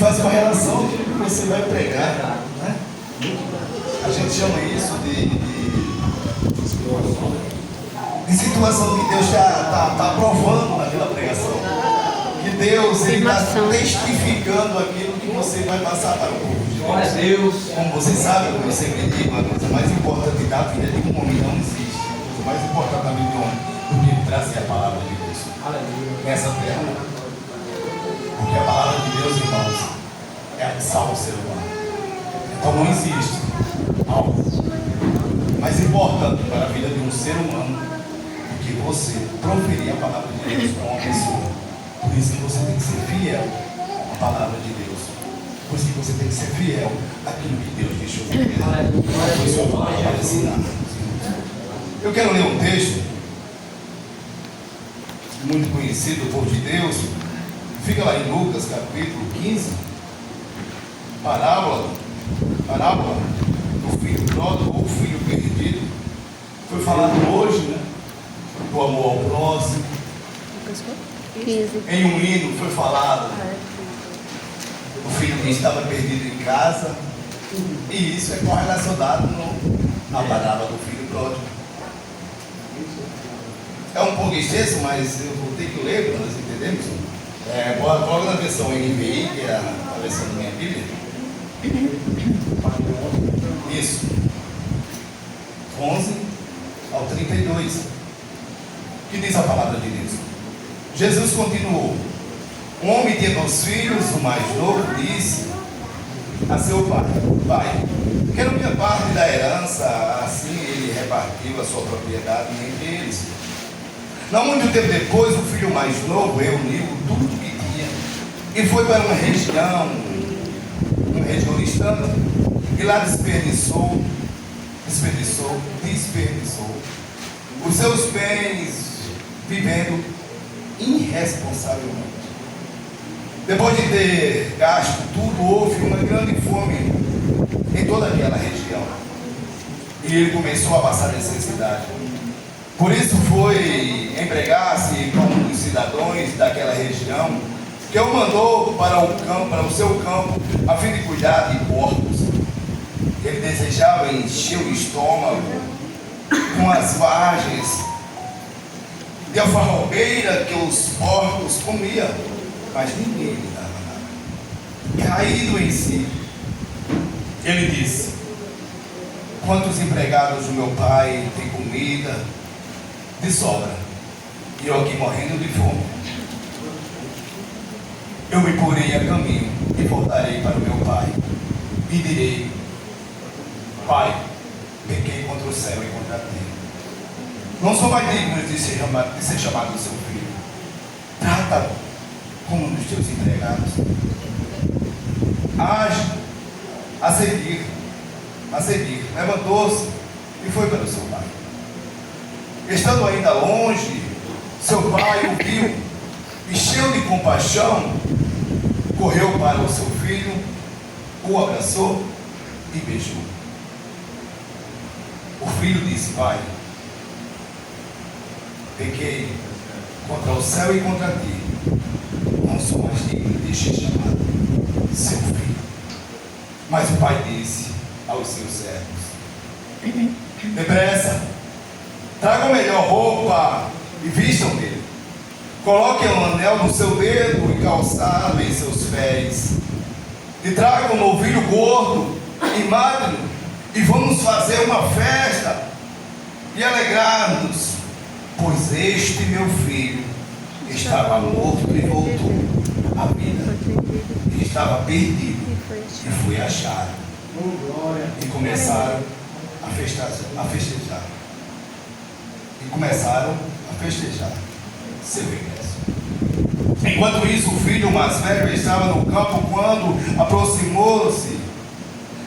faz com a relação que você vai pregar, né? A gente chama isso de situação que Deus está aprovando naquela pregação. Que Deus está testificando aquilo que você vai passar para o povo de Deus. Como você sabe, como eu sempre digo, a coisa mais importante da vida de um homem não existe. A coisa mais importante da vida de um homem do que trazer a palavra de Deus nessa terra. Porque a palavra de Deus, irmãos, é a que salva o ser humano. Então não existe algo mais importante para a vida de um ser humano do que você proferir a palavra de Deus para uma pessoa. Por isso que você tem que ser fiel à palavra de Deus. Por isso que você tem que ser fiel àquilo que Deus deixou na vida. Foi sua palavra para ensinar. Eu quero ler um texto muito conhecido do povo de Deus. Fica lá em Lucas capítulo 15. Parábola do filho pródigo ou filho perdido. Foi falado hoje, né? Do amor ao próximo. Em um hino foi falado o filho que estava perdido em casa. E isso é correlacionado na parábola do filho pródigo. É um pouco extenso, mas eu vou ter que ler para nós entendermos. Coloca na versão NVI, que é a versão da minha Bíblia. Isso. 11 ao 32. Que diz a palavra de Deus. Jesus continuou. Um homem tinha 2 filhos, o mais novo disse a seu pai: Pai, quero minha parte da herança. Assim ele repartiu a sua propriedade entre eles. Não muito tempo depois, o filho mais novo reuniu tudo que tinha e foi para uma região distante, e lá desperdiçou os seus bens vivendo irresponsavelmente. Depois de ter gasto tudo, houve uma grande fome em toda aquela região e ele começou a passar necessidade. Por isso foi empregar-se com um dos cidadãos daquela região, que o mandou para o seu campo, a fim de cuidar de porcos. Ele desejava encher o estômago com as vagens de alfarrobeira que os porcos comiam, mas ninguém lhe dava nada. Caído em si, ele disse: quantos empregados do meu pai têm comida de sobra, e eu aqui morrendo de fome? Eu me porei a caminho e voltarei para o meu pai e direi: Pai, pequei contra o céu e contra ti. Não sou mais digno de ser chamado seu filho. Trata como um dos teus empregados. Age a seguir. Levantou-se e foi para o seu pai. Estando ainda longe, seu pai o viu e, cheio de compaixão, correu para o seu filho, o abraçou e beijou. O filho disse: Pai, pequei contra o céu e contra ti, não sou mais digno de ser chamado seu filho. Mas o pai disse aos seus servos: depressa, tragam melhor roupa e vistam nele. Coloquem um anel no seu dedo e calçado em seus pés. E tragam um novilho gordo e magro, e vamos fazer uma festa e alegrar-nos, pois este meu filho estava morto e voltou à vida, e estava perdido e foi achado. E começaram a festejar. Seu regresso. Enquanto isso, o filho mais velho estava no campo quando aproximou-se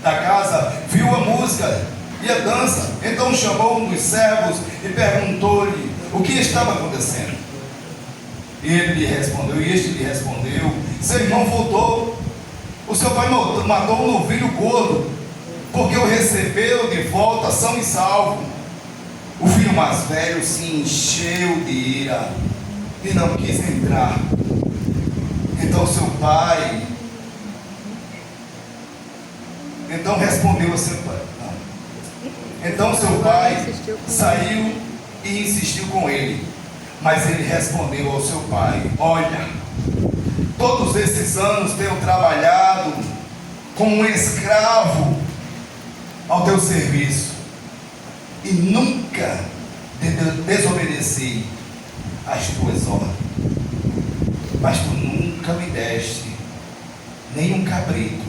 da casa, viu a música e a dança. Então chamou um dos servos e perguntou-lhe o que estava acontecendo. E este lhe respondeu: seu irmão voltou. O seu pai matou um novilho gordo, porque o recebeu de volta são e salvo. O filho mais velho se encheu de ira e não quis entrar. Então seu pai respondeu ao seu pai. Não. Então seu pai saiu e insistiu com ele. Mas ele respondeu ao seu pai: olha, todos esses anos tenho trabalhado como um escravo ao teu serviço e nunca desobedeci às tuas ordens. Mas tu nunca me deste nem um cabrito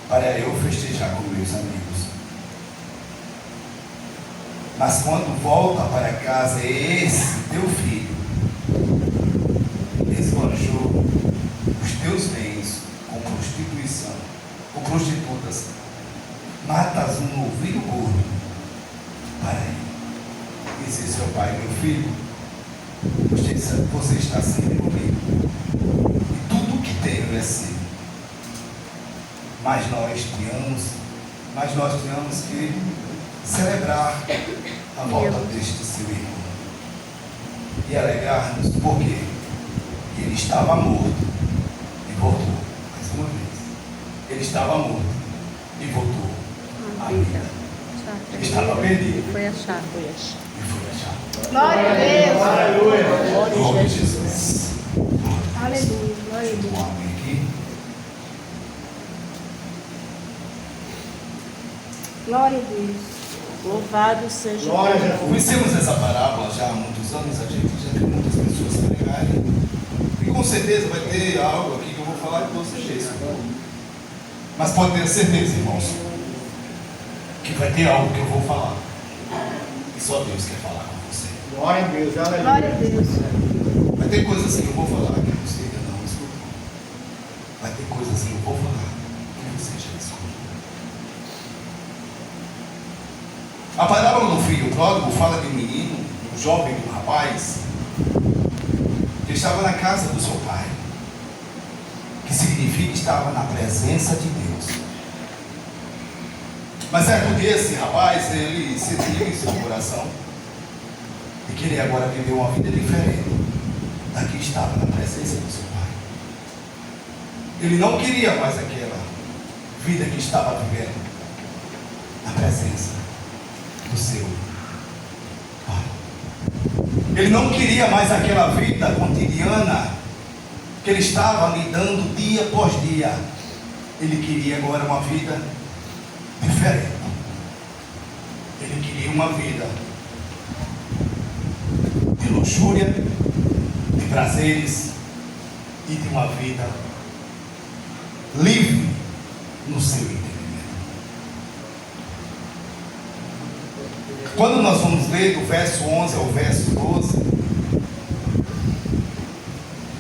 para eu festejar com meus amigos. Mas quando volta para casa, esse teu filho esbanjou os teus bens com prostituição, com prostitutas. Matas um novilho gordo para ele. Disse seu pai: meu filho, você está sempre comigo, e tudo que tenho é seu. Mas nós tínhamos que celebrar a volta deste seu irmão e alegrar-nos, porque ele estava morto e voltou. Mais uma vez, ele estava morto e voltou à vida. Estava perdido. Foi achado. E foi achado. Glória a Deus. Aleluia. Glória a Jesus. Aleluia. Glória a Deus. Um amém aqui. Glória a Deus. Louvado seja Glória a Deus. Jesus. Conhecemos essa parábola já há muitos anos, a gente já tem muitas pessoas pregarem. E com certeza vai ter algo aqui que eu vou falar de todos os jeitos. Mas pode ter certeza, irmãos, que vai ter algo que eu vou falar. E só Deus quer falar com você. Glória a Deus. Glória a Aleluia. Deus. Vai ter coisas que eu vou falar que você ainda não escutou. Vai ter coisas que eu vou falar que você já escutou. A parábola do filho pródigo fala de um menino, um jovem, um rapaz, que estava na casa do seu pai, que significa que estava na presença de Deus. Mas certo dia esse rapaz, ele sentiu em seu coração e queria agora viver uma vida diferente da que estava na presença do seu pai. Ele não queria mais aquela vida que estava vivendo na presença do seu pai. Ele não queria mais aquela vida cotidiana que ele estava lidando dia após dia. Ele queria agora uma vida diferente. Ele queria uma vida de luxúria, de prazeres e de uma vida livre no seu entendimento. Quando nós vamos ler do verso 11 ao verso 12,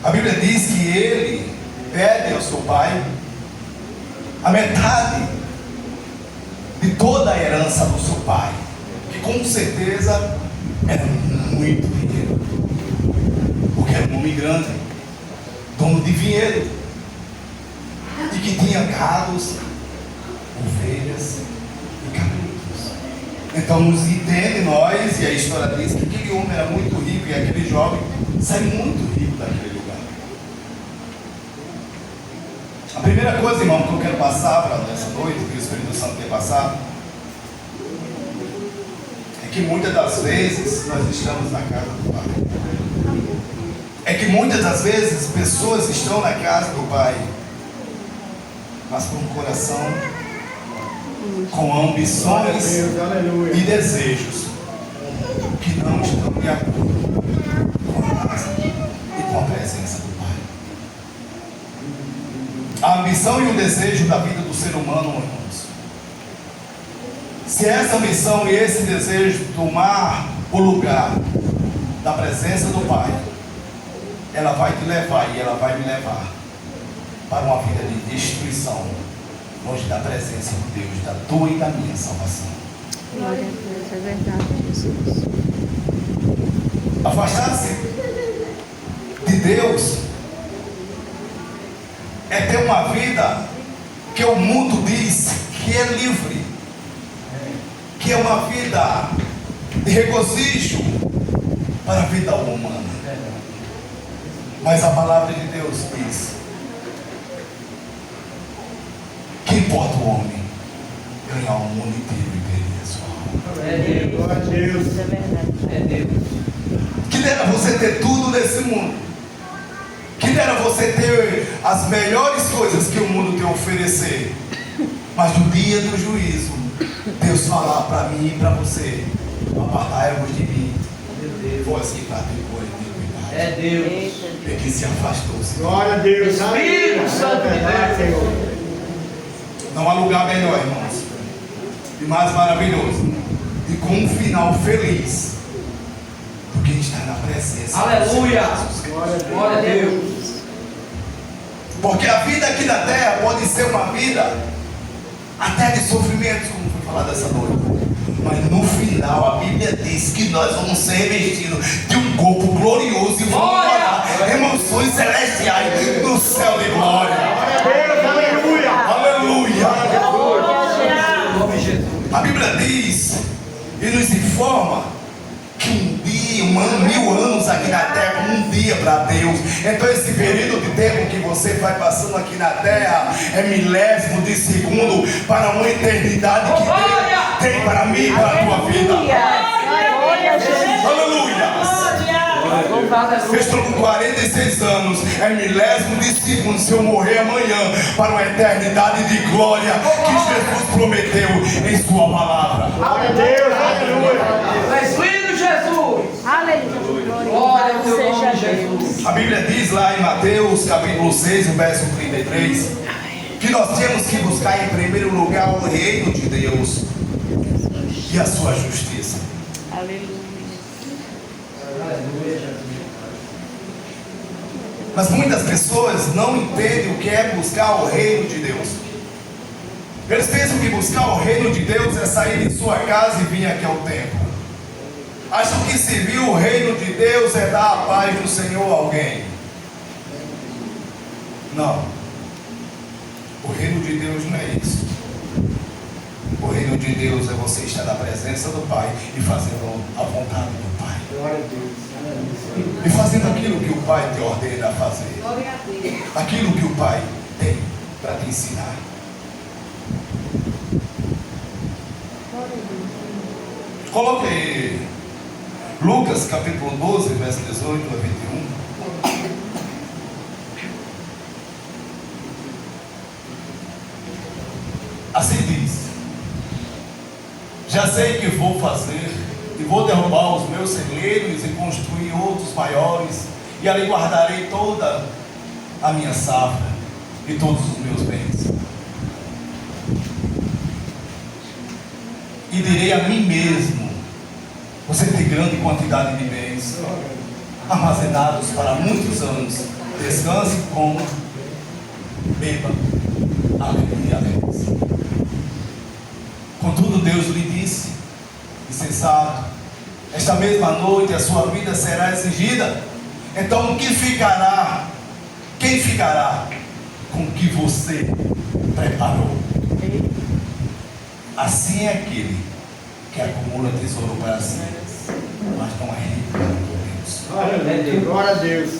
a Bíblia diz que ele pede ao seu pai a metade de toda a herança do seu pai, que com certeza era muito dinheiro, porque era um homem grande, dono de vinhedo, e que tinha gados, ovelhas e cabritos. Então nos entende nós, e a história diz que aquele homem era muito rico, e aquele jovem saiu muito rico daquele lugar. A primeira coisa, irmão, que eu quero passar para nessa noite, que o Espírito Santo tem passado, é que muitas das vezes nós estamos na casa do Pai. É que muitas das vezes pessoas estão na casa do Pai, mas com um coração com ambições e desejos que não estão de acordo com a casa e com a presença do Pai. A ambição e o desejo da vida do ser humano, irmãos, se essa ambição e esse desejo tomar o lugar da presença do Pai, ela vai te levar e ela vai me levar para uma vida de destruição, longe da presença de Deus, da tua e da minha salvação. Glória a Deus, é verdade, Jesus. Afastar-se de Deus é ter uma vida que o mundo diz que é livre, que é uma vida de regozijo para a vida humana. Mas a palavra de Deus diz que importa o homem ganhar ganhar o mundo inteiro e perder a sua alma. É Deus. Glória a Deus. Isso é verdade. É Deus. Que dera você ter tudo nesse mundo. Que dera você ter as melhores coisas que o mundo tem a oferecer. Mas no dia do juízo, Deus falar para mim e para você: apartai-vos de mim, vós que praticou a iniquidade. É Deus. Eita, É que se afastou, Senhor. Glória a Deus. Espírito Santo de Deus. Senhor. Não há lugar melhor, irmãos, e mais maravilhoso, e com um final feliz, do que estar na presença. Aleluia. de Jesus. Glória a Deus. Porque a vida aqui na terra pode ser uma vida até de sofrimentos, como foi falado essa noite. Mas no final a Bíblia diz que nós vamos ser revestidos de um corpo glorioso e vamos morar emoções celestiais no céu de glória. Deus, aleluia. Aleluia! Em nome de Jesus. A Bíblia diz e nos informa que um dia, 1000 anos aqui na terra, um dia para Deus. Então esse período de tempo que você vai passando aqui na terra é milésimo de segundo para uma eternidade que Deus tem para mim e para a tua vida. glória a Jesus. Aleluia! Louvado é Eu estou com 46 anos, é milésimo de segundo se eu morrer amanhã para uma eternidade de glória que Jesus prometeu em sua palavra. Glória a Deus, aleluia. És lindo, Jesus. Aleluia. Glória ao teu nome, Seja Jesus. A Bíblia diz lá em Mateus capítulo 6, verso 33, que nós temos que buscar em primeiro lugar o reino de Deus e a sua justiça. Aleluia. Aleluia, Jesus. Mas muitas pessoas não entendem o que é buscar o reino de Deus. Eles pensam que buscar o reino de Deus é sair de sua casa e vir aqui ao templo. Acham que servir o reino de Deus é dar a paz do Senhor a alguém. Não. O reino de Deus não é isso. O reino de Deus é você estar na presença do Pai e fazendo a vontade do Pai. Glória a Deus. E fazendo aquilo que o Pai te ordena a fazer. Glória a Deus. Aquilo que o Pai tem para te ensinar. Coloque aí Lucas capítulo 12, verso 18 a 21. Assim diz: já sei que vou fazer, e vou derrubar os meus celeiros e construir outros maiores, e ali guardarei toda a minha safra e todos os meus bens. E direi a mim mesmo: você tem grande quantidade de bens armazenados para muitos anos. Descanse, coma, beba, alegria alegre. Contudo, Deus lhe disse, insensato, esta mesma noite a sua vida será exigida. Então o que ficará? Quem ficará com o que você preparou? Assim é aquele que acumula tesouro para si, mas não é rico para Deus. Glória a Deus.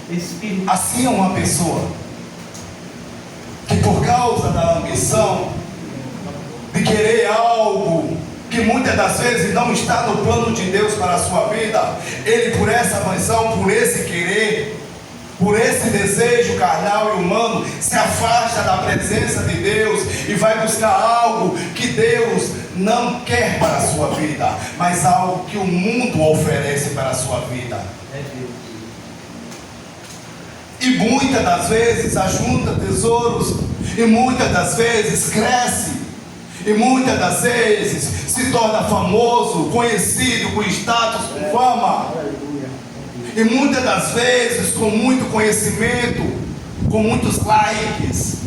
Espírito. Assim é uma pessoa que, por causa da ambição de querer algo que muitas das vezes não está no plano de Deus para a sua vida, ele, por essa ambição, por esse querer, por esse desejo carnal e humano, se afasta da presença de Deus e vai buscar algo que Deus não quer para a sua vida, mas algo que o mundo oferece para a sua vida. É Deus. E muitas das vezes ajunta tesouros, e muitas das vezes cresce, e muitas das vezes se torna famoso, conhecido, com status, com fama, e muitas das vezes com muito conhecimento, com muitos likes.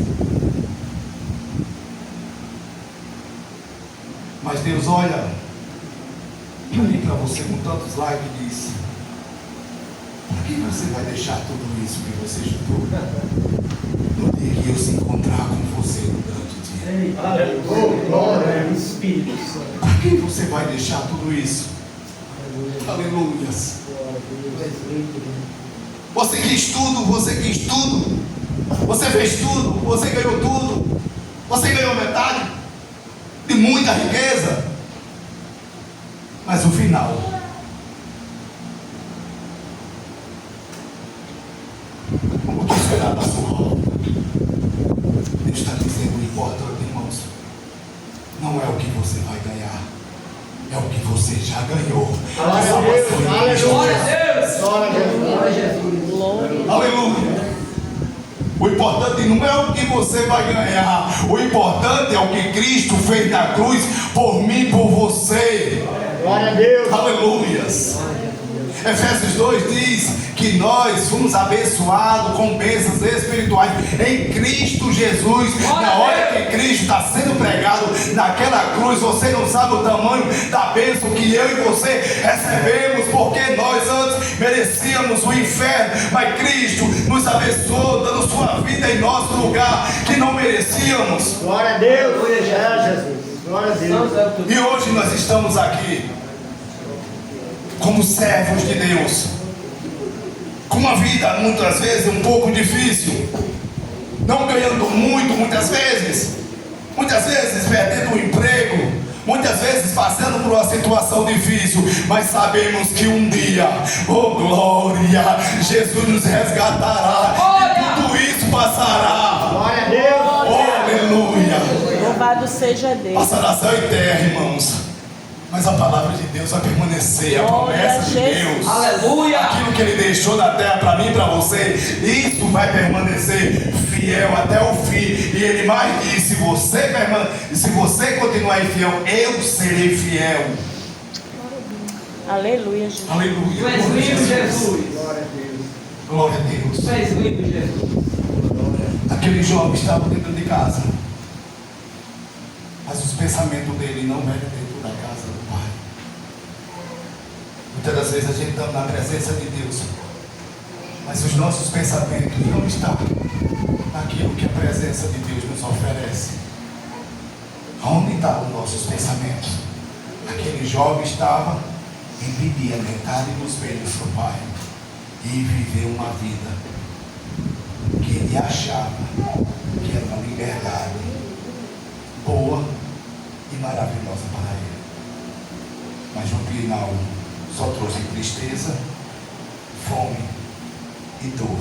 Mas Deus olha para você com tantos likes e diz: por que você vai deixar tudo isso que você juntou no dia que eu se encontrar com você durante o dia? Aleluia. Glória ao Espírito Santo. Por que você vai deixar tudo isso? Aleluias. Você quis tudo, você quis tudo, você fez tudo, você ganhou tudo, você ganhou metade, muita riqueza. Mas o final, o que esperar da sua obra? Deus está dizendo: o importante, irmãos, não é o que você vai ganhar, é o que você já ganhou. A salvação em Cristo Jesus. Glória a Jesus. Glória. Aleluia. O importante não é o que você vai ganhar, o importante é o que Cristo fez na cruz por mim e por você. Glória a Deus. Aleluias. Efésios 2 diz que nós fomos abençoados com bênçãos espirituais em Cristo Jesus. Na hora que Cristo está sendo pregado naquela cruz, você não sabe o tamanho da bênção que eu e você recebemos, porque nós antes merecíamos o inferno, mas Cristo nos abençoou, dando sua vida em nosso lugar que não merecíamos. Glória a Deus. Glória a Jesus. Glória a Deus. E hoje nós estamos aqui como servos de Deus, com uma vida muitas vezes um pouco difícil, não ganhando muito muitas vezes perdendo o emprego, muitas vezes passando por uma situação difícil, mas sabemos que um dia, oh glória, Jesus nos resgatará e tudo isso passará. Glória a Deus. Oh, aleluia. Louvado seja Deus. Passará céu e terra, irmãos, mas a palavra de Deus vai permanecer, a promessa de Deus, Aleluia. aquilo que Ele deixou na terra para mim e para você, isso vai permanecer fiel até o fim. E Ele mais disse: se você continuar infiel, eu serei fiel. Aleluia, Jesus. Aleluia. Tu és lindo, Jesus. Glória a Deus. Glória a Deus. Tu és lindo, Jesus. Aquele jovem estava dentro de casa, mas os pensamentos dele não eram dentro da casa do Pai. Muitas das vezes a gente está na presença de Deus, mas os nossos pensamentos não estão naquilo que a presença de Deus nos oferece. Onde estão os nossos pensamentos? Aquele jovem estava em beber a metade dos bens do Pai e viver uma vida que ele achava que era uma liberdade boa e maravilhosa para ele, mas no final só trouxe tristeza, fome e dor.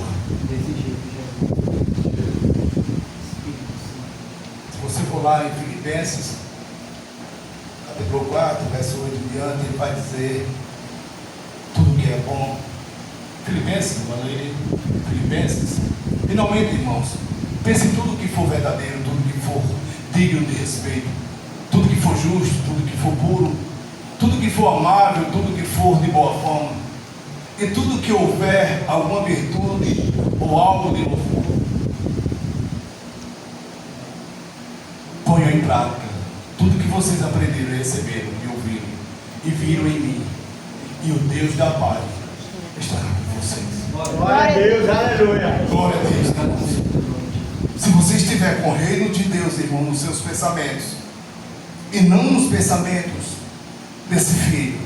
Desse jeito, Jesus. Se você for lá em Filipenses capítulo 4, verso 8 em diante, ele vai dizer tudo que é bom. Filipenses, finalmente, irmãos, pense em tudo que for verdadeiro, tudo que for digno de respeito, tudo que for justo, tudo que for puro, tudo que for amável, tudo que for de boa fama, e tudo que houver alguma virtude ou algo de louvor, ponham em prática tudo que vocês aprenderam e receberam e ouviram e viram em mim, e o Deus da paz estará com vocês. Glória a Deus. Aleluia. Glória a Deus, irmãos. Se você estiver com o reino de Deus, irmão, nos seus pensamentos, e não nos pensamentos desse filho,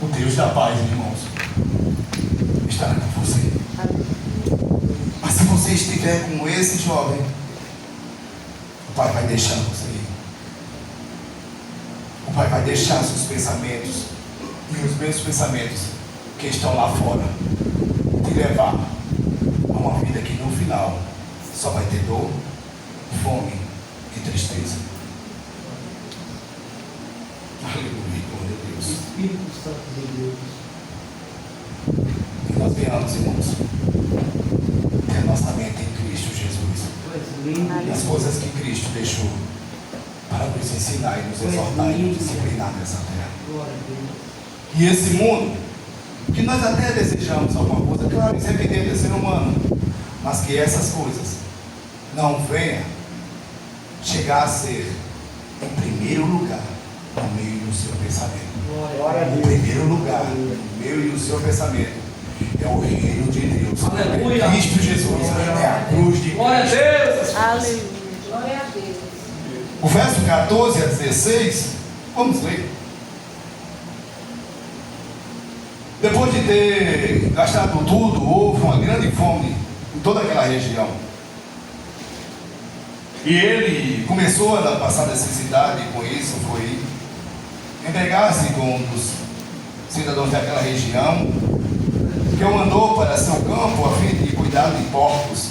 o Deus da paz, irmãos, estará com você. Mas se você estiver com esse jovem, o Pai vai deixar você ir. O Pai vai deixar seus pensamentos e os meus pensamentos que estão lá fora te levar a uma vida que no final só vai ter dor, fome e tristeza. Aleluia, glória a Deus. Espírito Santo de Deus. Que nós venhamos, irmãos, ter a nossa mente em Cristo Jesus. Tu és lindo. E as coisas que Cristo deixou para nos ensinar e nos exortar e nos disciplinar nessa terra. Glória a Deus. E esse mundo, que nós até desejamos alguma coisa, claro, isso é evidente, é ser humano, mas que essas coisas não venham chegar a ser em primeiro lugar no meio do seu pensamento. Glória a Em Deus. primeiro lugar, no meu e no seu pensamento, é o reino de Deus. Aleluia. É Cristo Jesus, é a cruz de Glória a Cristo. Deus. Aleluia. Glória a Deus. O verso 14 a 16, vamos ler. Depois de ter gastado tudo, houve uma grande fome em toda aquela região. E ele começou a passar necessidade, e com isso foi empregar-se com um dos cidadãos daquela região, que o mandou para seu campo a fim de cuidar de porcos.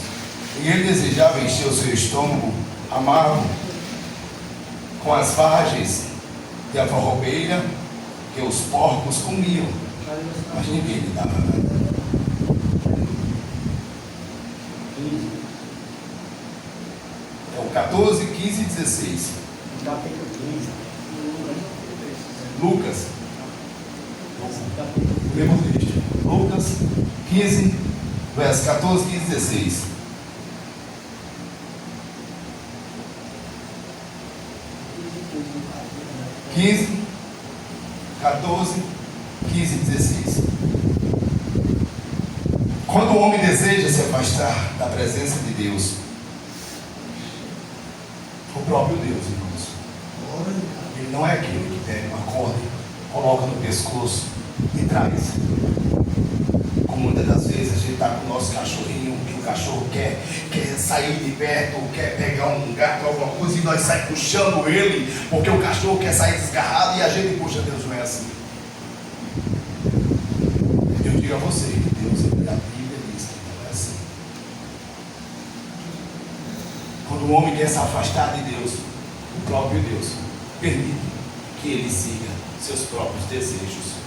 E ele desejava encher o seu estômago amargo com as vagens de alfarrobeira que os porcos comiam, mas ninguém lhe dava nada. É o 14, 15 e 16. Capítulo 15. Lucas, o mesmo texto. Lucas 15, verso 14, 15 e 16. Quinze, 14, 15 e 16. Quando o homem deseja se afastar da presença de Deus, o próprio Deus, irmãos, ele não é aquele que pega uma corda, coloca no pescoço e traz. Como muitas das vezes a gente está com o nosso cachorrinho, que o cachorro quer sair de perto, quer pegar um gato, alguma coisa, e nós saímos puxando ele, porque o cachorro quer sair desgarrado e a gente puxa. Deus não é assim. Eu digo a você que Deus, a Bíblia diz que não é assim. Quando o homem quer se afastar de Deus, o próprio Deus permite que ele siga seus próprios desejos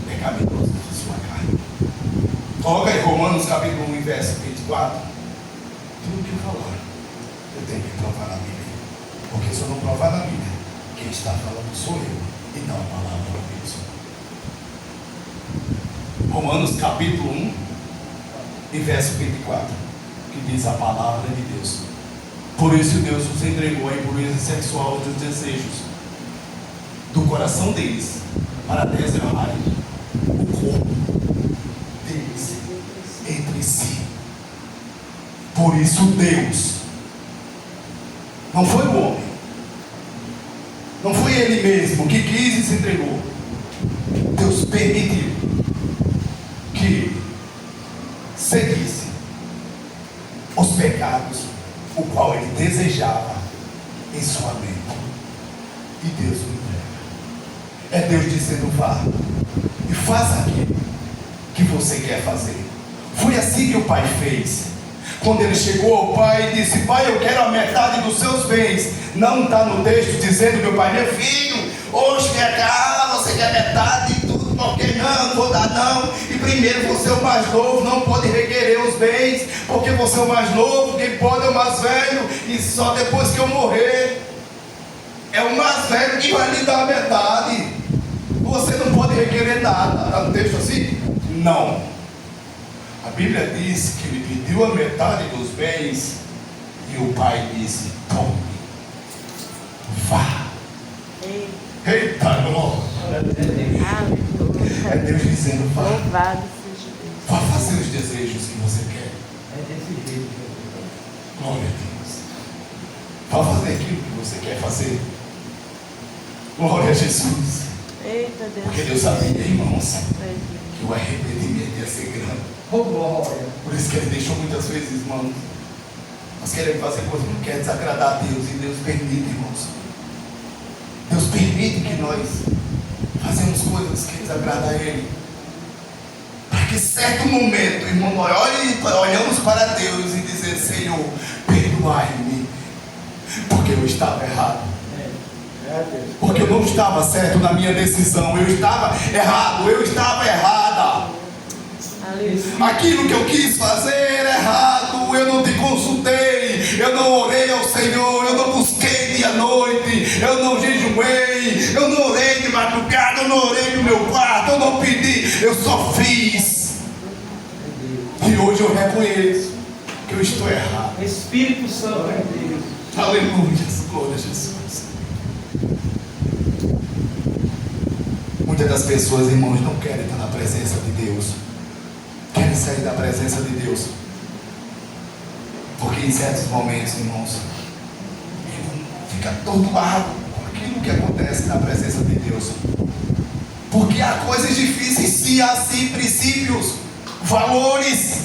pecaminosos de sua carne. Coloca aí Romanos capítulo 1, verso 24. Tudo que eu falar, eu tenho que provar na Bíblia. Porque se eu não provar na Bíblia, quem está falando sou eu e não a palavra de Deus. Romanos capítulo 1 e verso 24, que diz a palavra de Deus. Por isso Deus os entregou à impureza sexual dos desejos do coração deles, para desgarrarem o corpo deles entre si. Por isso Deus, não foi o homem, não foi ele mesmo que quis e se entregou. Deus permitiu que ele seguisse os pecados o qual ele desejava em sua mente. E Deus o entrega. É Deus dizendo: vá e faça aquilo que você quer fazer. Foi assim que o pai fez. Quando ele chegou ao pai e disse: pai, eu quero a metade dos seus bens. Não está no texto dizendo: meu pai, meu filho, hoje vem cá, você quer metade de tudo, porque não vou dar não. E primeiro você é o mais novo, não pode requerer os bens, porque você é o mais novo, quem pode é o mais velho, e só depois que eu morrer, é o mais velho que vai lhe dar a metade. Você não pode requerer nada. Está no texto assim? Não. A Bíblia diz que ele pediu a metade dos bens e o pai disse: tome, vá. Eita glória! É Deus dizendo: vá. Louvado seja Deus. Vá fazer os desejos que você quer. É desse jeito. Glória a Deus. Vá fazer aquilo que você quer fazer. Glória a Jesus. Eita Deus. Porque Deus sabia, irmãos, Pois que o arrependimento ia ser grande. Oh, glória. Por isso que ele deixou muitas vezes, irmãos. Nós queremos fazer coisas que não quer desagradar a Deus, e Deus permite, irmãos. Deus permite que nós fazemos coisas que desagradam a Ele. Para que certo momento, irmão, nós olhamos para Deus e dizer: Senhor, perdoai-me, porque eu estava errado. Porque eu não estava certo na minha decisão. Eu estava errado, eu estava errada. Aleluia. Aquilo que eu quis fazer era errado. Eu não te consultei, eu não orei ao Senhor, eu não busquei dia e noite, eu não jejuei, eu não orei de madrugada, eu não orei no meu quarto, eu não pedi, eu só fiz. E hoje eu reconheço que eu estou errado. Espírito Santo é Deus. Aleluia, glória a Jesus. Muitas das pessoas, irmãos, não querem estar na presença de Deus, querem sair da presença de Deus, porque em certos momentos, irmãos, fica atordoado com aquilo que acontece na presença de Deus, porque há coisas difíceis, sim, há sim princípios, valores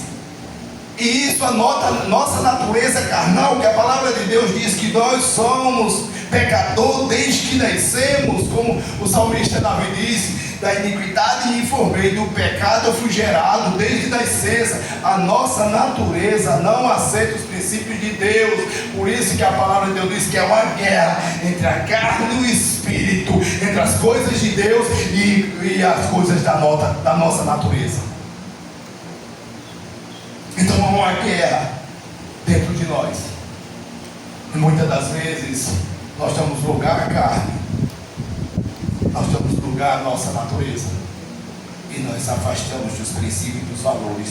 E isso anota nossa natureza carnal, que a palavra de Deus diz que nós somos pecador desde que nascemos, como o salmista Davi disse: da iniquidade me informei, do pecado eu fui gerado desde nascença. A nossa natureza não aceita os princípios de Deus. Por isso que a palavra de Deus diz que é uma guerra entre a carne e o espírito, entre as coisas de Deus e as coisas da nossa natureza. Então há uma guerra dentro de nós. E muitas das vezes nós damos lugar à carne, nós damos lugar à nossa natureza, e nós afastamos dos princípios e dos valores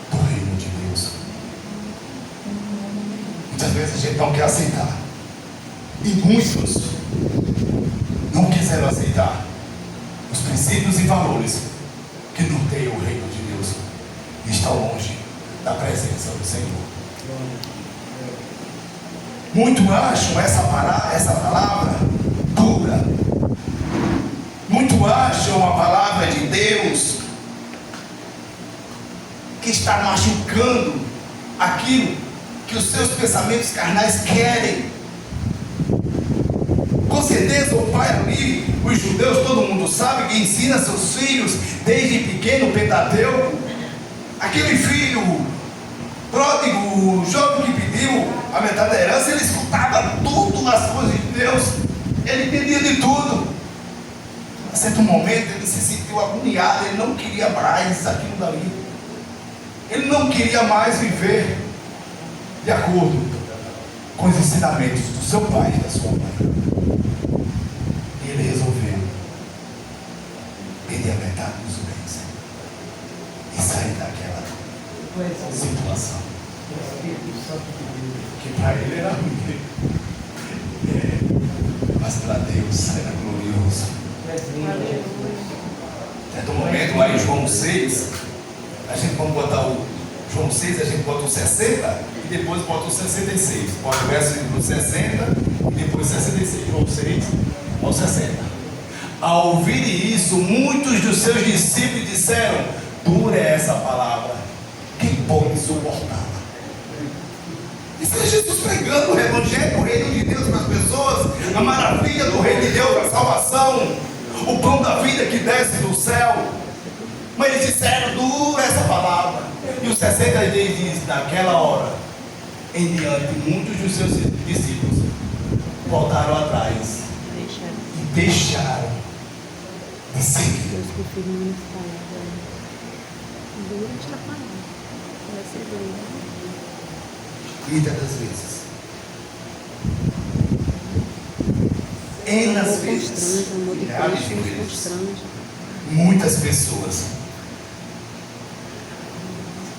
do reino de Deus. Muitas vezes a gente não quer aceitar, e muitos não quiseram aceitar os princípios e valores que norteiam o reino de Deus e estão longe da presença do Senhor. Muitos acham essa palavra dura. Muitos acham a palavra de Deus que está machucando aquilo que os seus pensamentos carnais querem. Com certeza o pai ali, os judeus, todo mundo sabe que ensina seus filhos desde pequeno o Pentateuco. Aquele filho pródigo, o jovem que pediu a metade da herança, ele escutava tudo as coisas de Deus, ele entendia de tudo. A certo momento ele se sentiu agoniado, ele não queria mais aquilo dali, ele não queria mais viver de acordo com os ensinamentos do seu pai e da sua mãe. E ele resolveu pedir a metade dos bens e sair daquela situação que para ele era ruim, mas para Deus era glorioso. Certo momento, aí João 6, a gente pode botar o João 6, a gente bota o 60 e depois bota o 66. Bota o versículo 60 e depois 66. João 6 ao 60. Ao ouvirem isso, muitos dos seus discípulos disseram: dura é essa palavra, quem pode suportá-la? Isso é Jesus pregando o evangelho, o reino de Deus para as pessoas, a maravilha do reino de Deus, a salvação, o pão da vida que desce do céu. Mas eles disseram: dura essa palavra. E os 60 dias, naquela hora em diante, muitos dos seus discípulos voltaram atrás e deixaram de seguir. Deus confirma nessa palavra. Durante a palavra. Vai ser dura. Muitas das vezes. Nas vezes. Milhares de vezes. Muitas pessoas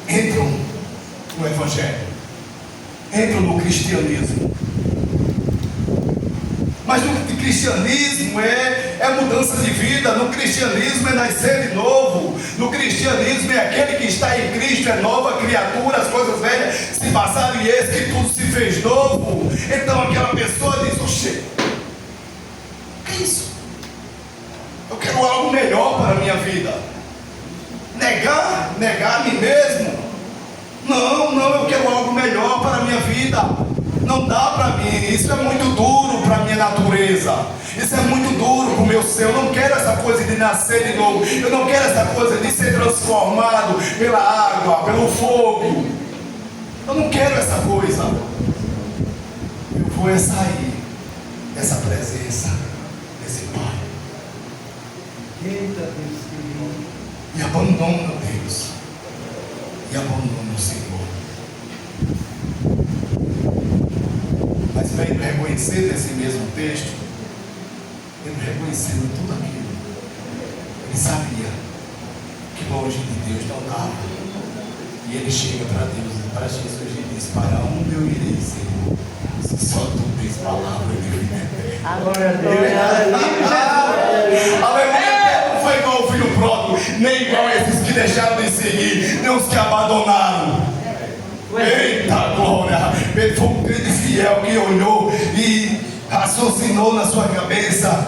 entram no Evangelho, entram no cristianismo. Mas no cristianismo é mudança de vida, no cristianismo é nascer de novo, no cristianismo é aquele que está em Cristo, é nova criatura, as coisas velhas se passaram e eis que tudo se fez novo. Então aquela pessoa diz: oxê, o que é isso? Eu quero algo melhor para a minha vida. Negar a mim mesmo. Não, eu quero algo melhor para a minha vida. Não dá para mim, isso é muito duro para a minha natureza. Isso é muito duro para o meu ser. Eu não quero essa coisa de nascer de novo. Eu não quero essa coisa de ser transformado pela água, pelo fogo. Eu não quero essa coisa. Eu vou sair dessa presença desse Pai. Eita, Deus querido. E abandono Deus. E abandono o Senhor. Mas veio reconhecer nesse mesmo texto, ele reconhecendo tudo aquilo. Ele sabia que longe de Deus não dava. E ele chega para Deus, para Jesus, e diz: para onde eu irei, Senhor? Se só tu tens palavra de vida eterna. Glória a Deus. Aleluia. Não foi igual o filho pródigo, nem igual esses que deixaram de seguir, nem os que abandonaram. Eita glória! Ele foi um crente fiel que olhou e raciocinou na sua cabeça,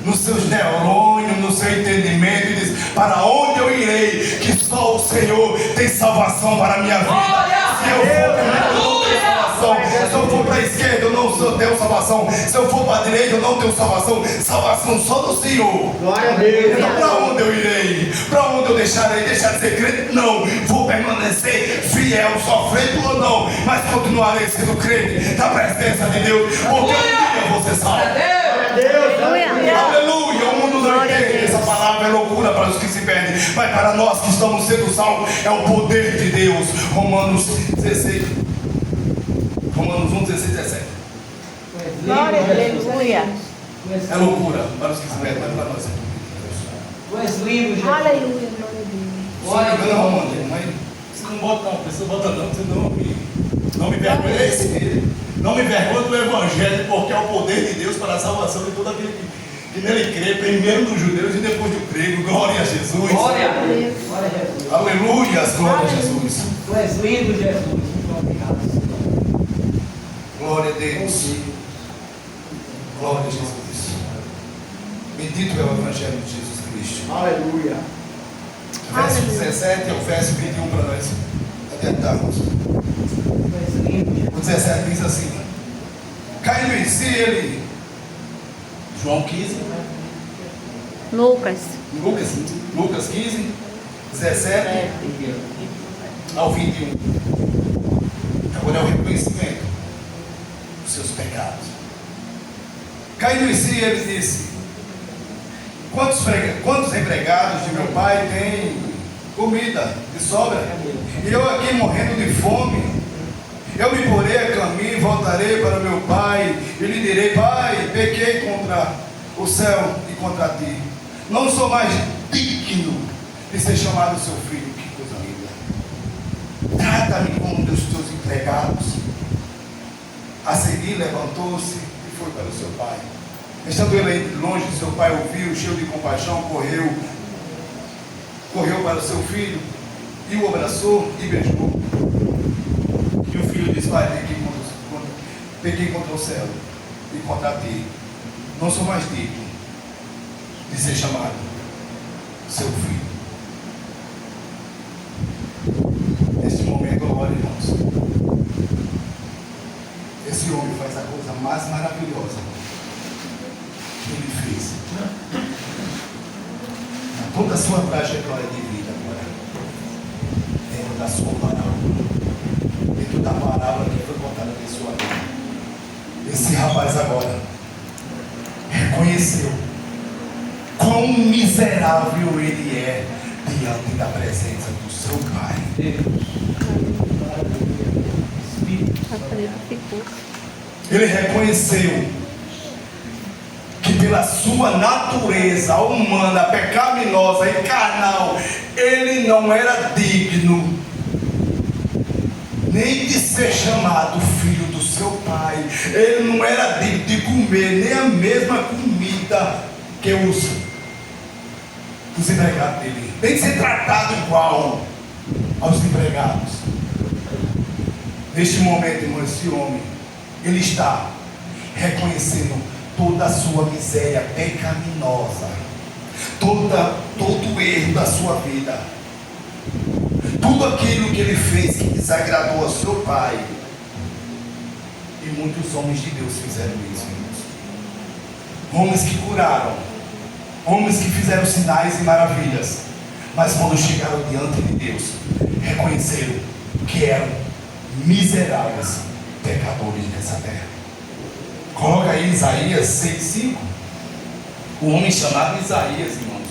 nos seus neurônios, no seu entendimento, e disse: para onde eu irei? Que só o Senhor tem salvação para a minha vida. Se eu for para a esquerda, eu não tenho salvação. Se eu for para a direita, eu não tenho salvação. Salvação só do Senhor. Glória a Deus. Então, para onde eu irei? Para onde eu deixarei? Deixar de ser crente? Não. Vou permanecer fiel, sofrendo ou não, mas continuarei sendo crente na presença de Deus. Porque um dia eu vou ser salvo. Aleluia. O mundo não entende. Essa palavra é loucura para os que se perdem, mas para nós que estamos sendo salvos, é o poder de Deus. Romanos 1, 16, 17. Glória a Deus. Aleluia. É loucura para os que se perdem, mas para nós. Tu és lindo, Jesus. Aleluia. Glória a Deus. Olha, engana Romano, mas você não bota não, precisa botar não, você não me vergonha. É esse mesmo. Não me vergonha do Evangelho, porque é o poder de Deus para a salvação de todo aquele que nele crê, primeiro dos judeus e depois do grego. Glória a Jesus. Glória a Deus. Glória a Jesus. Aleluia, glória a Jesus. Tu és lindo, Jesus. Muito obrigado. Glória a Deus. Glória a Jesus. Bendito é o Evangelho de Jesus Cristo. Aleluia. Verso 17 é o verso 21 para nós atentarmos. Tu és lindo, Jesus. O 17 diz assim: caindo em si ele, João 15, Lucas. Lucas 15, 17 ao 21. Agora é o reconhecimento dos seus pecados. Caindo em si ele disse: quantos empregados de meu pai têm comida de sobra? E eu aqui morrendo de fome. Eu me porei a caminho e voltarei para meu pai e lhe direi: Pai, pequei contra o céu e contra ti. Não sou mais digno de ser chamado seu filho. Que coisa linda. Trata-me como um dos teus empregados. A seguir levantou-se e foi para o seu pai. Estando ele longe de seu pai, ouviu, cheio de compaixão, correu para o seu filho e o abraçou e beijou. E o filho disse: Pai, pequei contra o céu e contra ti. Não sou mais digno de ser chamado seu filho. Neste momento, glória, irmãos, esse homem faz a coisa mais maravilhosa que ele fez. Toda a sua trajetória de vida agora, dentro da sua parábola, dentro da parábola que foi contada em sua vida, esse rapaz agora reconheceu quão miserável ele é diante da presença do seu pai. Ele reconheceu que pela sua natureza humana, pecaminosa e carnal, ele não era digno nem de ser chamado filho do seu pai. Ele não era digno de comer nem a mesma comida que os empregados dele, nem de ser tratado igual aos empregados. Neste momento, irmão, esse homem, ele está reconhecendo toda a sua miséria pecaminosa, todo o erro da sua vida, tudo aquilo que ele fez que desagradou a seu pai. E muitos homens de Deus fizeram isso, irmãos. Homens que curaram, homens que fizeram sinais e maravilhas, mas quando chegaram diante de Deus, reconheceram que eram miseráveis pecadores nessa terra. Coloca aí Isaías 6,5. O homem chamado Isaías, irmãos.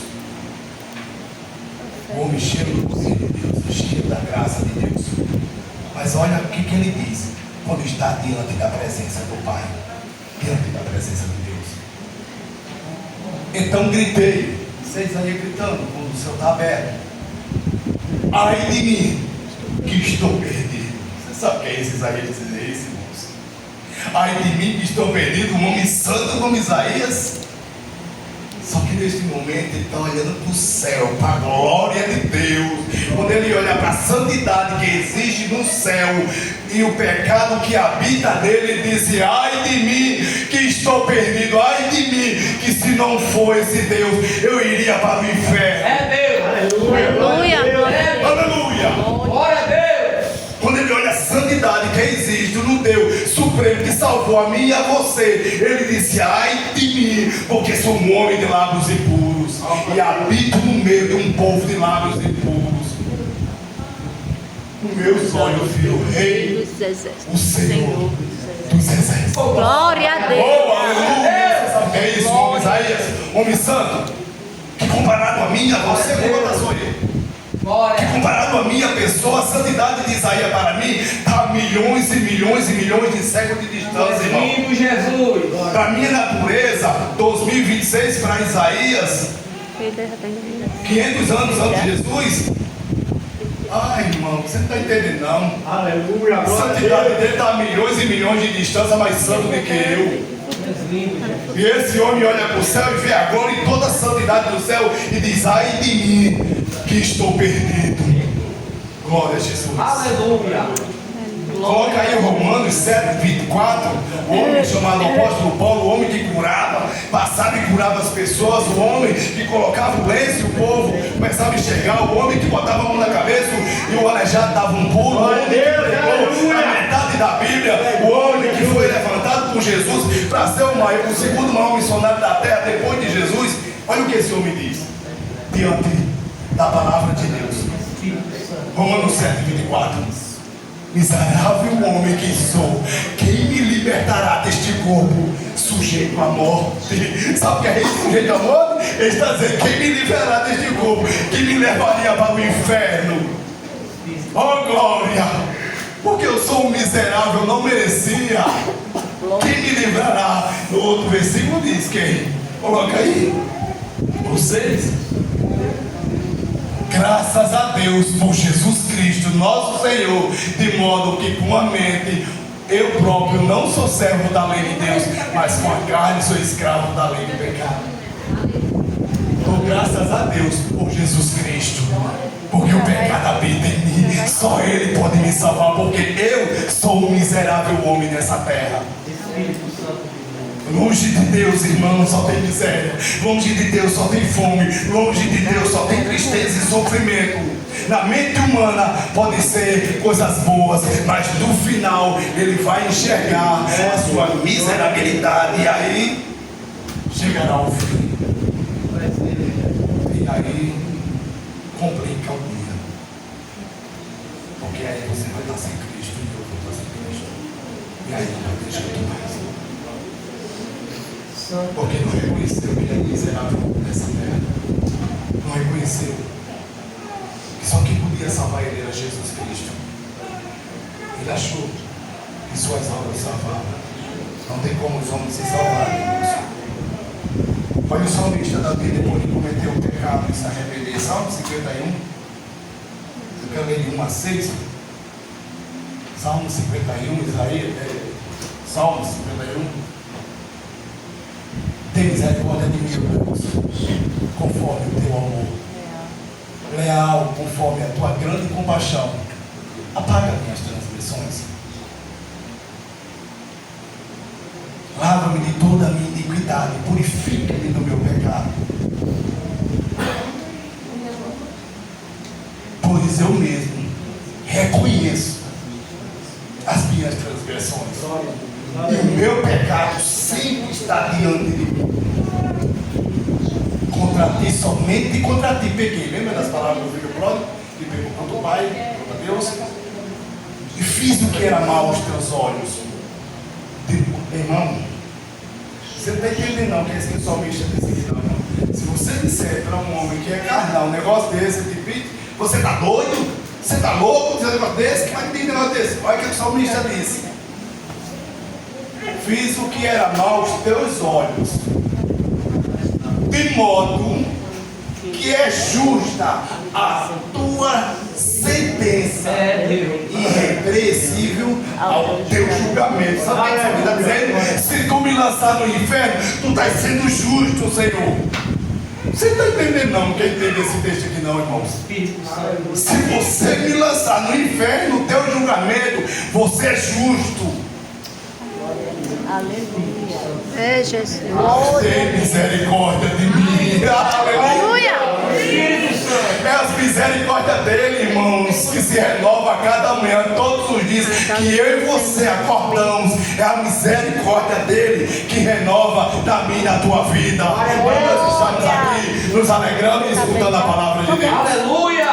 O homem cheio do poder de Deus, cheio da graça de Deus. Mas olha o que ele diz quando está diante da presença do Pai, diante da presença de Deus. Então gritei, vocês aí gritando quando o céu está aberto: ai de mim, que estou perdido. Você sabe o que é esse Isaías dizer isso, irmãos? Ai de mim, que estou perdido. Um homem santo como Isaías. Só que neste momento ele está olhando para o céu, para a glória de Deus. Quando ele olha para a santidade que existe no céu e o pecado que habita nele, ele diz: ai de mim, que estou perdido. Ai de mim, que se não fosse Deus, eu iria para o inferno. É Deus. Aleluia. Aleluia. Glória a Deus. Quando ele olha salvou a mim e a você. Ele disse: ai de mim, porque sou um homem de lábios impuros e habito no meio de um povo de lábios impuros. Os meus olhos viram o Rei, Dos exércitos. o Senhor dos exércitos. Glória a Deus. Oh, aleluia! É isso, homem Isaías, homem santo, que comparado a mim e a você, quantas sou eu? Que comparado a minha pessoa, a santidade de Isaías para mim está a milhões e milhões e milhões de séculos de distância, irmão. Vivo Jesus. Para minha natureza, 2026 para Isaías, 500 anos antes de Jesus. Ai, irmão, você não está entendendo não. Aleluia. A santidade dele está a milhões e milhões de distância, mais santo do que eu. E esse homem olha para o céu e vê a glória e toda a santidade do céu e diz: ai de mim, que estou perdido. Glória a Jesus. Aleluia. Coloca aí Romanos 7, 24. O homem chamado apóstolo Paulo, o homem que curava, passava e curava as pessoas, o homem que colocava o lenço e o povo começava a enxergar, o homem que botava a mão na cabeça e o aleijado dava um pulo, o homem que pregou a metade da Bíblia, o homem que foi levantado por Jesus para ser o segundo maior missionário da terra depois de Jesus. Olha o que esse homem diz diante da palavra de Deus. Romanos 7, 24. Miserável homem que sou, quem me libertará deste corpo sujeito à morte? Sabe o que é isso, sujeito à morte? Ele está dizendo: quem me libertará deste corpo que me levaria para o inferno? Oh glória! Porque eu sou um miserável, não merecia. Quem me livrará? No outro versículo diz quem? Coloca aí. Vocês. Graças a Deus por Jesus Cristo, nosso Senhor, de modo que com a mente eu próprio não sou servo da lei de Deus, mas com a carne sou escravo da lei do pecado. Então, graças a Deus por Jesus Cristo, porque o pecado habita em mim, só Ele pode me salvar, porque eu sou um miserável homem nessa terra. Longe de Deus, irmão, só tem miséria. Longe de Deus só tem fome. Longe de Deus só tem tristeza e sofrimento. Na mente humana pode ser coisas boas, mas no final ele vai enxergar a sua miserabilidade e aí chegará ao fim. E aí complica o dia. Porque aí você vai estar sem Cristo e eu vou estar sem Cristo. E aí não vai ter jeito mais. Porque não reconheceu que ele é miserável nessa terra. Não reconheceu que só quem podia salvar ele era Jesus Cristo. Ele achou que suas obras salvavam. Não tem como os homens se salvarem. Olha o salmista Davi, depois de cometer o pecado e se arrepender. Salmo 51. Eu quero ler de 1 a 6. Salmo 51, Isaías. Salmo 51. Tem misericórdia de mim, Deus, conforme o teu amor. Leal, conforme a tua grande compaixão. Apaga minhas transgressões. Lava-me de toda a minha iniquidade. Purifica-me do meu pecado. Pois eu mesmo reconheço as minhas transgressões. E o meu pecado sempre está diante de mim. Contra ti, somente contra ti pequei. Lembra das palavras do filho pródigo? Que pegou contra o pai, contra Deus. E fiz o que era mal aos teus olhos. Irmão, você não está entendendo não que é isso que o salmista disse aqui, não. Se você disser para um homem que é carnal um negócio desse, você está doido? Você está louco dizer um negócio desse? Que vai entender um negócio desse? Olha o que o salmista disse. Fiz o que era mal aos teus olhos, de modo que é justa a tua sentença irrepreensível ao teu julgamento. Sabe o que você está dizendo? Se tu me lançar no inferno, tu estás sendo justo, Senhor. Você não está entendendo não? Quem entende esse texto aqui não, irmãos? Se você me lançar no inferno, no teu julgamento, você é justo. Aleluia. É Jesus. Tem misericórdia de mim. Aleluia. Aleluia. É as misericórdias dele, irmãos, que se renova a cada manhã, todos os dias que eu e você acordamos. É a misericórdia dele que renova na minha e na tua vida. Nós estamos aqui nos alegrando e escutando a palavra de Deus. Aleluia!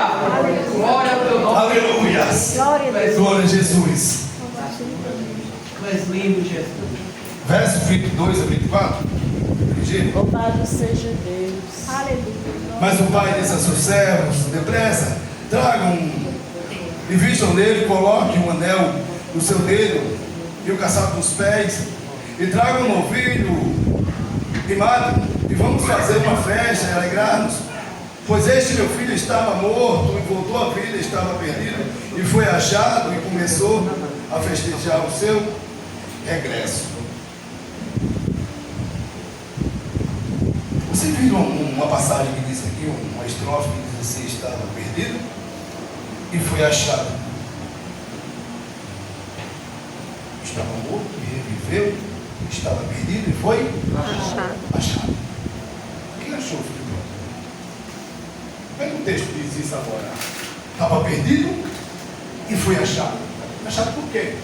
Glória ao teu nome. Aleluia. Glória a Deus. Glória a Jesus. Tu és lindo, Jesus. Verso 22 a 24. Louvado seja Deus. Aleluia. Mas o pai disse a seus servos: depressa, tragam e vistam nele, coloquem um anel no seu dedo e o caçado nos pés, e tragam um novilho e matem, e vamos fazer uma festa e alegrar-nos. Pois este meu filho estava morto e voltou à vida, estava perdido e foi achado, e começou a festejar o seu regresso. Você viu uma passagem que diz aqui, uma estrofe que diz assim: estava perdido e foi achado. Estava morto e reviveu, estava perdido e foi achado. Quem achou, filho? Como é que o texto diz isso agora? Estava perdido e foi achado. Achado por quê?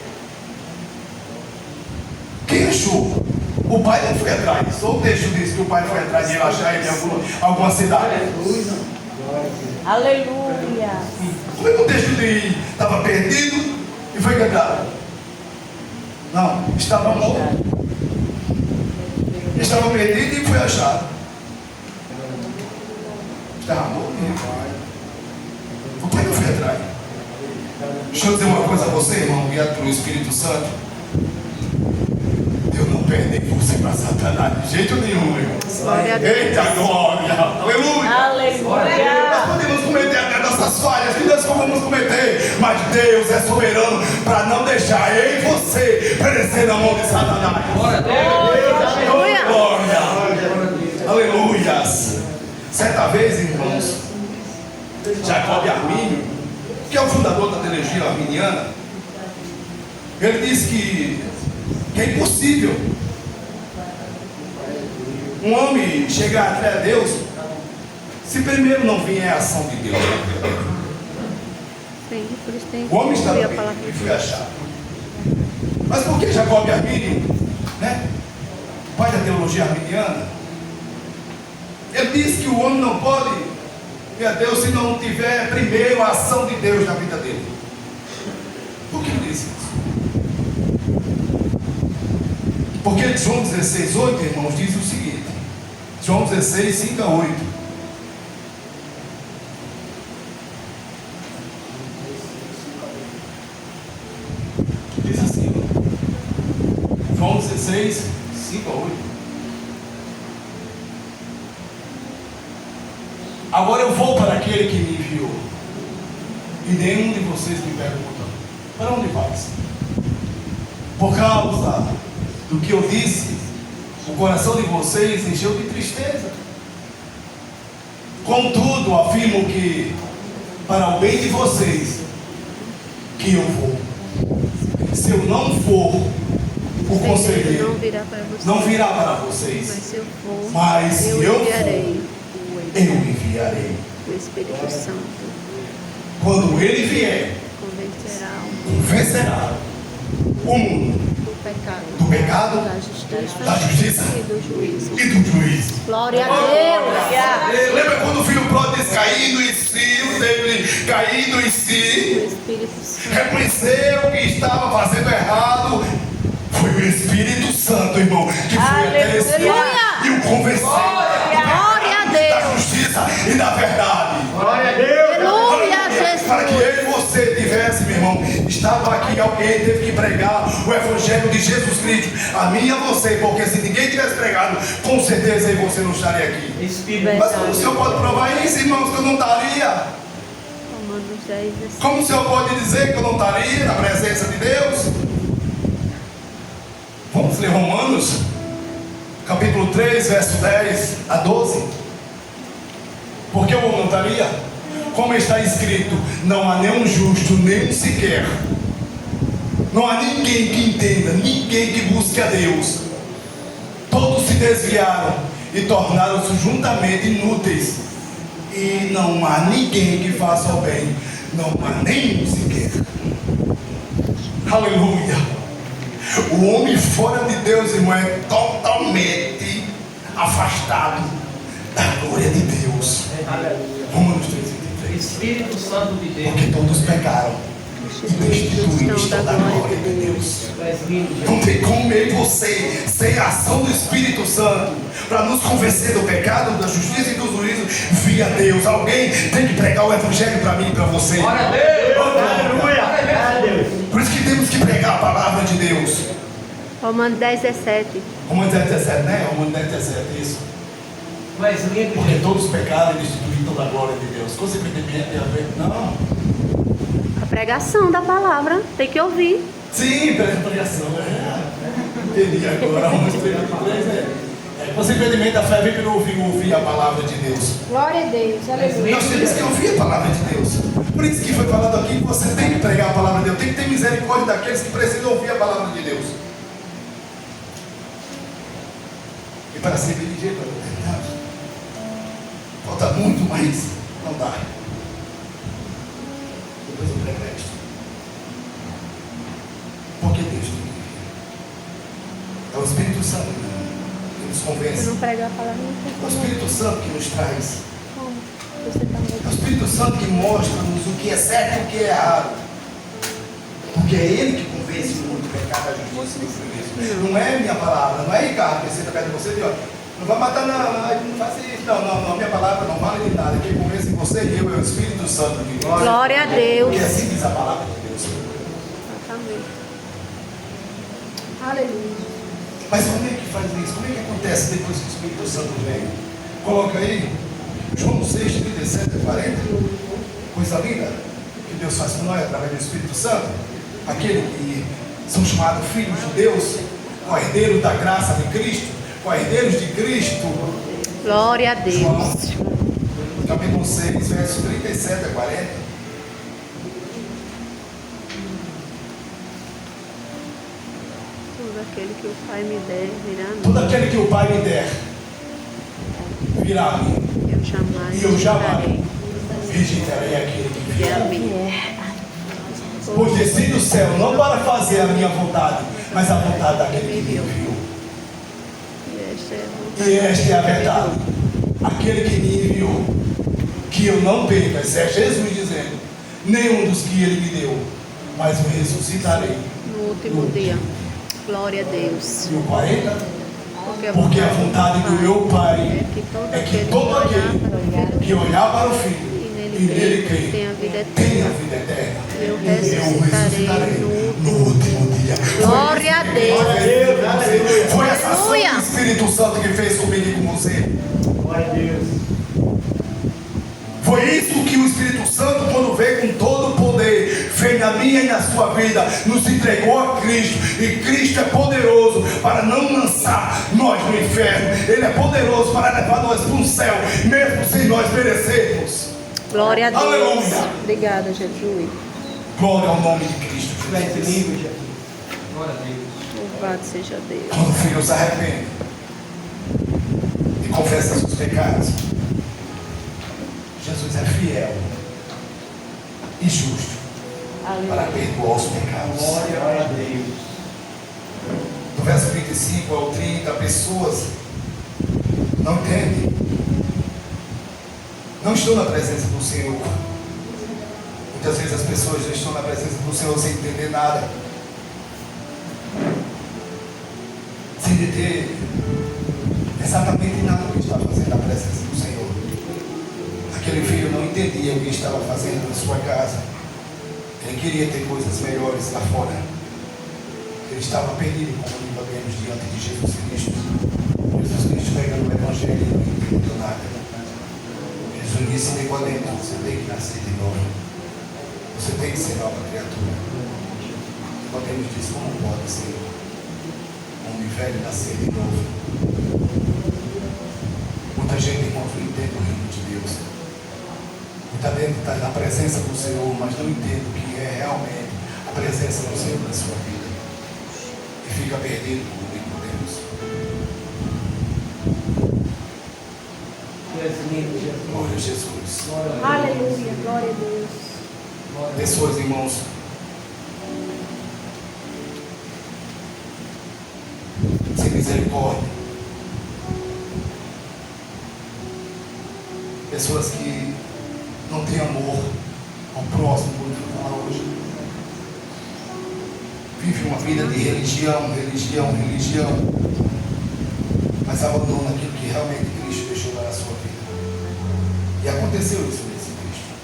Quem achou? O pai não foi atrás. Ou o texto diz que o pai foi atrás de ele achar ele em alguma cidade. Aleluia. Como é que o texto diz? Estava perdido e foi encontrado? Não, estava morto. Estava perdido e foi achado. Estava morto e foi. O pai não foi atrás. Deixa eu dizer uma coisa a você, irmão, guiado pelo Espírito Santo. Deus não perde você para Satanás de jeito nenhum, irmão. Glória a Deus. Eita glória! Aleluia! Aleluia. Nós podemos cometer até nossas falhas, que nós vamos cometer, mas Deus é soberano para não deixar eu e você perecer na mão de Satanás. Glória a Deus. Aleluia. Glória! Aleluias! Certa vez, irmãos, Jacob Armínio, que é o fundador da teologia arminiana, ele disse que é impossível um homem chegar até a Deus se primeiro não vier a ação de Deus. Sim, por isso tem O homem estava ouvir a palavra perdido e de foi Deus. achado. Mas por que Jacob Armínio, né, pai da teologia arminiana, ele diz que o homem não pode ir a Deus se não tiver primeiro a ação de Deus na vida dele? Por que ele diz isso? Porque João 16, 8, irmãos, diz o seguinte: João 16, 5 a 8. Diz assim, João 16, 5 a 8. Agora eu vou para aquele que me enviou, e nenhum de vocês me pergunta: para onde vais? Por causa do que eu disse, o coração de vocês encheu de tristeza. Contudo, afirmo que, para o bem de vocês, que eu vou. Se eu não for, o conselheiro não virá não virá para para vocês. vocês. Mas se eu for, Mas se eu enviarei eu enviarei. o Espírito Santo. Quando ele vier, Convencerá convencerá o mundo do do pecado, da justiça da justiça e do juízo. e do juízo. Glória a Deus. Lembra quando o filho pródigo disse: caindo em si, o David caindo em O si, Espírito Santo. reconheceu que estava fazendo errado. Foi o Espírito Santo, irmão, que foi até esse homem e o convenceu Glória a da Deus. justiça e da verdade. Glória a Deus. Aleluia, Para que eu Jesus. e você tivesse, meu irmão, estava aqui alguém teve que pregar o Evangelho de Jesus Cristo, a mim e a você, porque se ninguém tivesse pregado, com certeza eu e você não estaria aqui. Espírito. Mas como o Senhor pode provar isso, irmãos, que eu não estaria? Romanos 10, Como o Senhor pode dizer que eu não estaria na presença de Deus? Vamos ler Romanos, capítulo 3, verso 10 a 12. Porque eu não estaria? Como está escrito: não há nenhum justo, nem um sequer. Não há ninguém que entenda, ninguém que busque a Deus. Todos se desviaram e tornaram-se juntamente inúteis. E não há ninguém que faça o bem, não há nenhum sequer. Aleluia. O homem fora de Deus, irmão, é totalmente afastado da glória de Deus. Romanos 3:23. Espírito Santo de Deus. Porque todos pecaram e destituídos estão da glória de Deus. Tu és lindo, Jesus. Não tem como eu e você, sem a ação do Espírito Santo, para nos convencer do pecado, da justiça e do juízo, via Deus. Alguém tem que pregar o Evangelho para mim e para você. Glória a Deus. Aleluia. Glória a Deus. Por isso que temos que pregar a palavra de Deus. Romanos 10:17. Romanos 10:17, né? Romanos 10:17, isso. Tu és lindo, Porque Jesus. todos pecaram e destituídos da glória de Deus. Consequentemente, tem a ver? Não. A pregação da palavra, tem que ouvir. Sim, pela pregação. Entendi agora. Romanos 3:23, né? Consequentemente, a fé vem pelo ouvir a palavra de Deus. Glória a Deus, aleluia. Nós temos que ouvir a palavra de Deus. Por isso que foi falado aqui que você tem que pregar a palavra de Deus. Tem que ter misericórdia daqueles que precisam ouvir a palavra de Deus. E para ser dirigido, falta muito, mas não dá. Depois eu prego isto. Por que Deus? É o Espírito Santo que nos Se convence. não pregar a palavra, não tem É o como. Espírito Santo que nos traz. Como? Você tá É o Espírito Santo que mostra-nos o que é certo e o que é errado. Porque é Ele que convence o mundo do pecado, da justiça e do juízo. Não é minha palavra, não é Ricardo que senta perto de você e diz, ó, não vai matar não faça isso. Não, minha palavra não vale de nada. Quem convence você e eu é o Espírito Santo de Deus. Glória a Deus. Porque assim diz a palavra de Deus. Exatamente. Aleluia. Mas como é que faz isso? Como é que acontece depois que o Espírito Santo vem? Coloca aí, João 6, 37 e 40. Coisa linda que Deus faz por nós através do Espírito Santo. Aquele que são chamados filhos de Deus, co-herdeiros da graça de Cristo, co-herdeiros de Cristo. Glória a Deus. João, capítulo 6, versos 37 a 40. Tudo aquele que o Pai me der, virá a mim. Todo aquele que o Pai me der, virá a mim. Eu jamais E eu jamais rejeitarei. rejeitarei aquele que E virá. a mim. Pois desci do céu não para fazer a minha vontade, mas a vontade daquele que me enviou. E esta é a vontade. E esta é a verdade. Aquele que me enviou, que eu não perca, isso é Jesus dizendo, nenhum dos que ele me deu, mas eu ressuscitarei. No último dia. Glória a Deus. E o 40? Porque Porque a vontade do meu Pai é que todo aquele que olhar para o Filho e e nele crer crer tenha vida tenha eterna. vida eterna. Eu E eu ressuscitarei no último dia. Glória a Deus. Foi essa ação Aleluia. do Espírito Santo que fez comigo e com você. Glória a Deus. Foi isso que o Espírito Santo, quando veio com todo o poder, fez na minha e na sua vida, nos entregou a Cristo. E Cristo é poderoso para não lançar nós no inferno. Ele é poderoso para levar nós para um céu, mesmo sem nós merecermos. Glória a Deus. Aleluia. Obrigada, Jesus. Glória ao nome de Cristo. Tu és lindo, Jesus. Glória a Deus. Louvado seja Deus. Quando o filho se arrepende e confessa seus pecados, Jesus é fiel e justo para perdoar os pecados. Glória a Deus. Do verso 25 ao 30, pessoas não entendem, não estão na presença do Senhor. Muitas vezes as pessoas já estão na presença do Senhor sem entender nada, sem entender exatamente nada do que está fazendo na presença do Senhor. Aquele filho não entendia o que estava fazendo na sua casa. Ele queria ter coisas melhores lá fora. Ele estava perdido, como nunca vemos diante de Jesus Cristo. Jesus Cristo pegando o Evangelho e não entendeu nada. Jesus disse: Nicodemo, você tem que nascer de novo. Você tem que ser nova criatura. Nicodemo disse: como pode ser um homem velho nascer de novo? Muita gente, irmãos, não entende o reino de Deus. Muita gente está na presença do Senhor, mas não entende o que é realmente a presença do Senhor na sua vida. E fica perdido como Nicodemos. Tu és lindo, Jesus. Glória Glória a Jesus. Aleluia. Glória a Deus. Pessoas, irmãos, sem misericórdia. Pessoas que não têm amor ao próximo, como eu vou falar hoje. Vive uma vida de religião, mas abandona aquilo que realmente Cristo deixou lá na sua vida. E aconteceu isso nesse Cristo.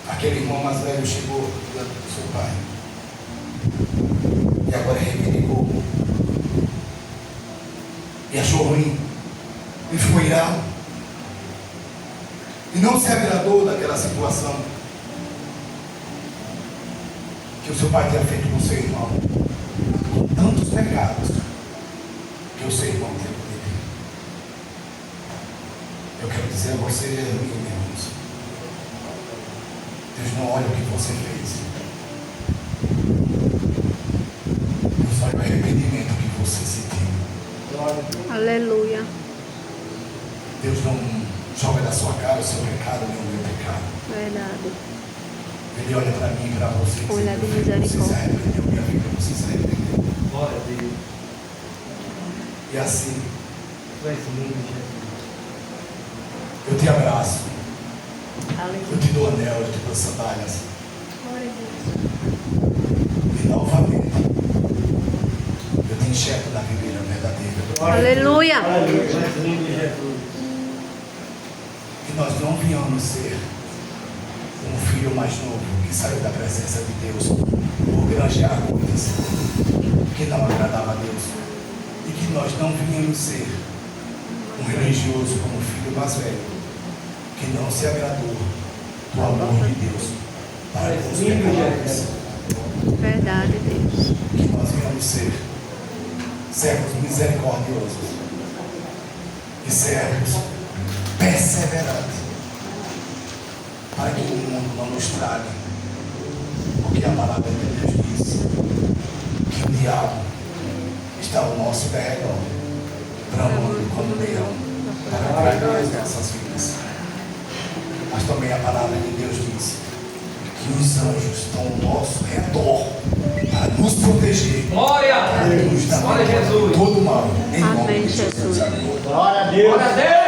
Aquele irmão mais velho chegou diante do seu pai e agora reivindicou e achou ruim e ficou irado e não se agradou daquela situação que o seu pai tinha feito com o seu irmão, com tantos pecados que o seu irmão tinha cometido. Eu quero dizer a você, irmãos, Deus não olha o que você fez, Deus olha o arrependimento que você sentiu. Aleluia. Deus não joga da sua cara o seu pecado nem o meu pecado. Verdade. Ele olha para mim e para você. Olha de Você se misericórdia. arrependeu, minha filha, você se arrependeu. Glória a Deus. E assim, Tu és lindo, Jesus. eu te abraço, eu Aleluia. te dou anel, eu te dou sandálias. Glória a Deus. E novamente, eu te enxergo na videira verdadeira. Aleluia. Aleluia. Tu és lindo, Jesus. Que nós não venhamos ser um filho mais novo que saiu da presença de Deus por granjear coisas que não agradava a Deus. E que nós não venhamos ser um religioso como o filho mais velho que não se agradou do amor de Deus para com os pecadores. Verdade, Deus. Que nós venhamos ser servos misericordiosos e servos perseverantes, para que o mundo não nos trague, porque a palavra de Deus diz que o diabo está ao nosso derredor, bramando como um leão, para tragar as nossas vidas. Mas também a palavra de Deus diz que os anjos estão ao nosso redor para nos proteger, Glória! para nos dar Glória a Jesus. todo mal. Em nome Amém, de Jesus. Jesus. Amém. Glória a Deus. Glória a Deus!